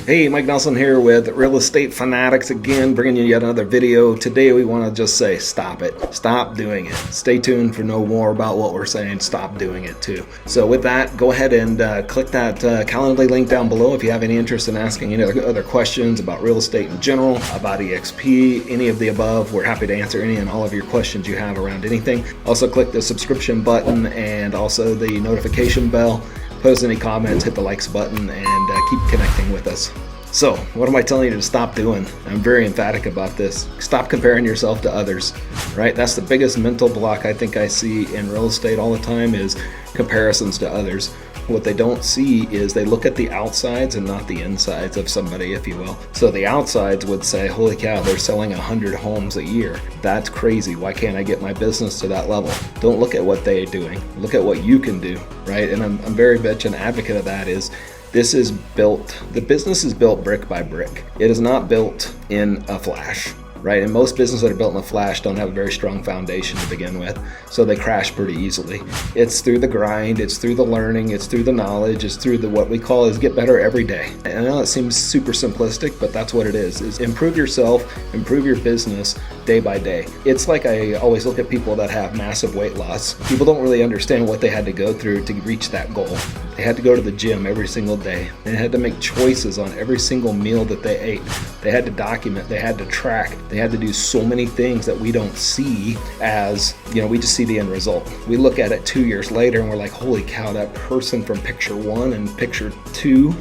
Hey, Mike Nelson here with Real Estate Fanatics again, bringing you yet another video. Today we want to just say stop it. Stop doing it. Stay tuned for no more about what we're saying. Stop doing it too. So with that, go ahead and click that Calendly link down below if you have any interest in asking any other questions about real estate in general, about EXP, any of the above. We're happy to answer any and all of your questions you have around anything. Also click the subscription button and also the notification bell. Post any comments, hit the likes button, and keep connecting with us. So, what am I telling you to stop doing? I'm very emphatic about this. Stop comparing yourself to others, right? That's the biggest mental block I think I see in real estate all the time is comparisons to others. What they don't see is they look at the outsides and not the insides of somebody, if you will. So the outsides would say, holy cow, they're selling 100 homes a year. That's crazy. Why can't I get my business to that level? Don't look at what they're doing. Look at what you can do, right? And I'm very much an advocate of that is this is built, the business is built brick by brick. It is not built in a flash. Right? And most businesses that are built in a flash don't have a very strong foundation to begin with, so they crash pretty easily. It's through the grind, it's through the learning, it's through the knowledge, it's through the what we call is get better every day. And I know it seems super simplistic, but that's what it is improve yourself, improve your business day by day. It's like I always look at people that have massive weight loss. People don't really understand what they had to go through to reach that goal. They had to go to the gym every single day. They had to make choices on every single meal that they ate. They had to document, they had to track, they had to do so many things that we don't see as, we just see the end result. We look at it 2 years later and we're like, holy cow, that person from picture 1 and picture 2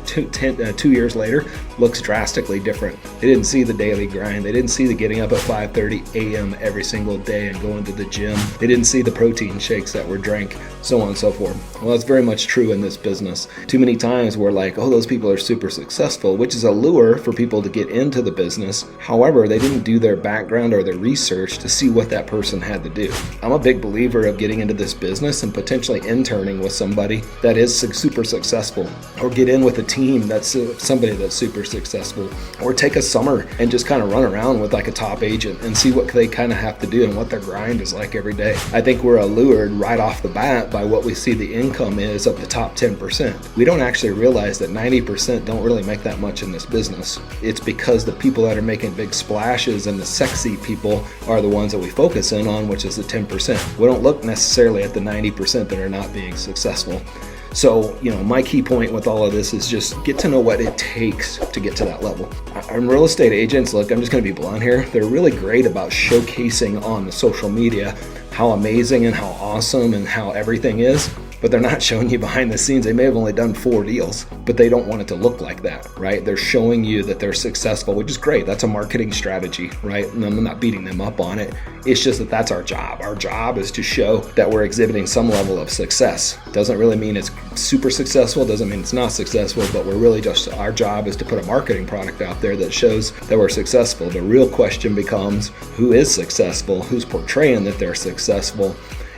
years later looks drastically different. They didn't see the daily grind. They didn't see the getting up at 5:30 a.m. every single day and going to the gym. They didn't see the protein shakes that were drank, so on and so forth. Well, that's very much true in this business. Too many times we're like, oh, those people are super successful, which is a lure for people to get into the business. However, they didn't do their background or their research to see what that person had to do. I'm a big believer of getting into this business and potentially interning with somebody that is super successful, or get in with a team that's somebody that's super successful, or take a summer and just kind of run around with like a top agent and see what they kind of have to do and what their grind is like every day. I think we're allured right off the bat by what we see the income is of the top 10%. We don't actually realize that 90% don't really make that much in this business. It's because the people that are making big splashes and the sexy people are the ones that we focus in on, which is the 10%. We don't look necessarily at the 90% that are not being successful. So, my key point with all of this is just get to know what it takes to get to that level. And real estate agents, look, I'm just going to be blunt here. They're really great about showcasing on the social media how amazing and how awesome and how everything is. But they're not showing you behind the scenes. They may have only done 4 deals, but they don't want it to look like that, right? They're showing you that they're successful, which is great. That's a marketing strategy, right? And I'm not beating them up on it. It's just that that's our job. Our job is to show that we're exhibiting some level of success. Doesn't really mean it's super successful, doesn't mean it's not successful, but we're really just, our job is to put a marketing product out there that shows that we're successful. The real question becomes, who is successful? Who's portraying that they're successful?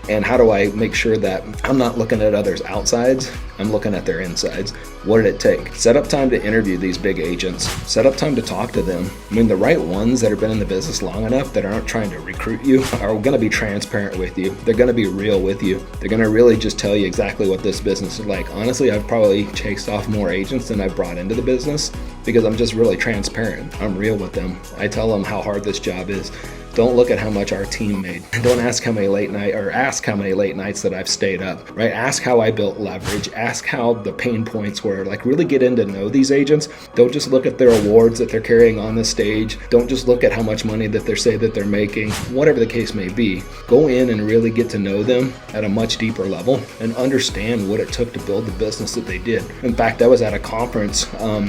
And how do I make sure that I'm not looking at others' outsides, I'm looking at their insides? What did it take? Set up time to interview these big agents. Set up time to talk to them. I mean, the right ones that have been in the business long enough that aren't trying to recruit you are going to be transparent with you. They're going to be real with you. They're going to really just tell you exactly what this business is like. Honestly, I've probably chased off more agents than I've brought into the business because I'm just really transparent. I'm real with them. I tell them how hard this job is. Don't look at how much our team made. Don't ask how many late nights that I've stayed up, right? Ask how I built leverage. Ask how the pain points were. Like, really get in to know these agents. Don't just look at their awards that they're carrying on the stage. Don't just look at how much money that they say that they're making, whatever the case may be. Go in and really get to know them at a much deeper level and understand what it took to build the business that they did. In fact, I was at a conference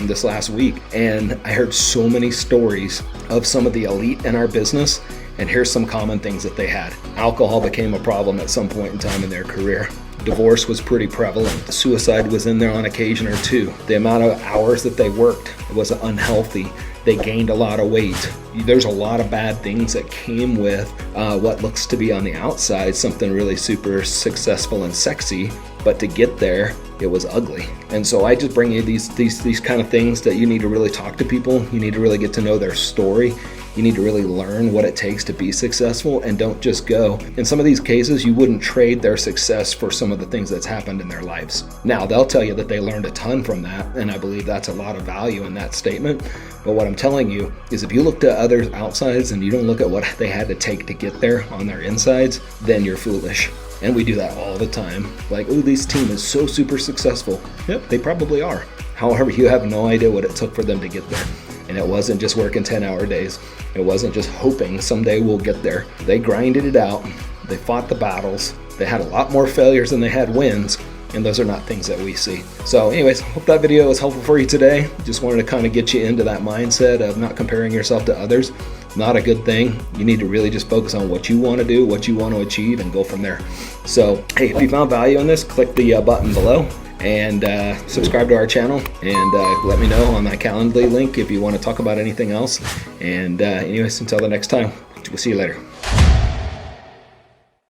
this last week and I heard so many stories of some of the elite in our business. And here's some common things that they had. Alcohol became a problem at some point in time in their career. Divorce was pretty prevalent. Suicide was in there on occasion or two. The amount of hours that they worked was unhealthy. They gained a lot of weight. There's a lot of bad things that came with what looks to be on the outside something really super successful and sexy, but to get there, it was ugly. And so I just bring you these kind of things that you need to really talk to people. You need to really get to know their story. You need to really learn what it takes to be successful, and don't just go. In some of these cases, you wouldn't trade their success for some of the things that's happened in their lives. Now, they'll tell you that they learned a ton from that, and I believe that's a lot of value in that statement. But what I'm telling you is, if you look to others' outsides and you don't look at what they had to take to get there on their insides, then you're foolish. And we do that all the time. Like, oh, this team is so super successful. Yep, they probably are. However, you have no idea what it took for them to get there. And it wasn't just working 10-hour days. It wasn't just hoping someday we'll get there. They grinded it out. They fought the battles. They had a lot more failures than they had wins. And those are not things that we see. So anyways, hope that video was helpful for you today. Just wanted to kind of get you into that mindset of not comparing yourself to others. Not a good thing. You need to really just focus on what you want to do, what you want to achieve, and go from there. So hey, if you found value in this, click the button below and subscribe to our channel, and let me know on my Calendly link if you want to talk about anything else. And anyways, until the next time, we'll see you later.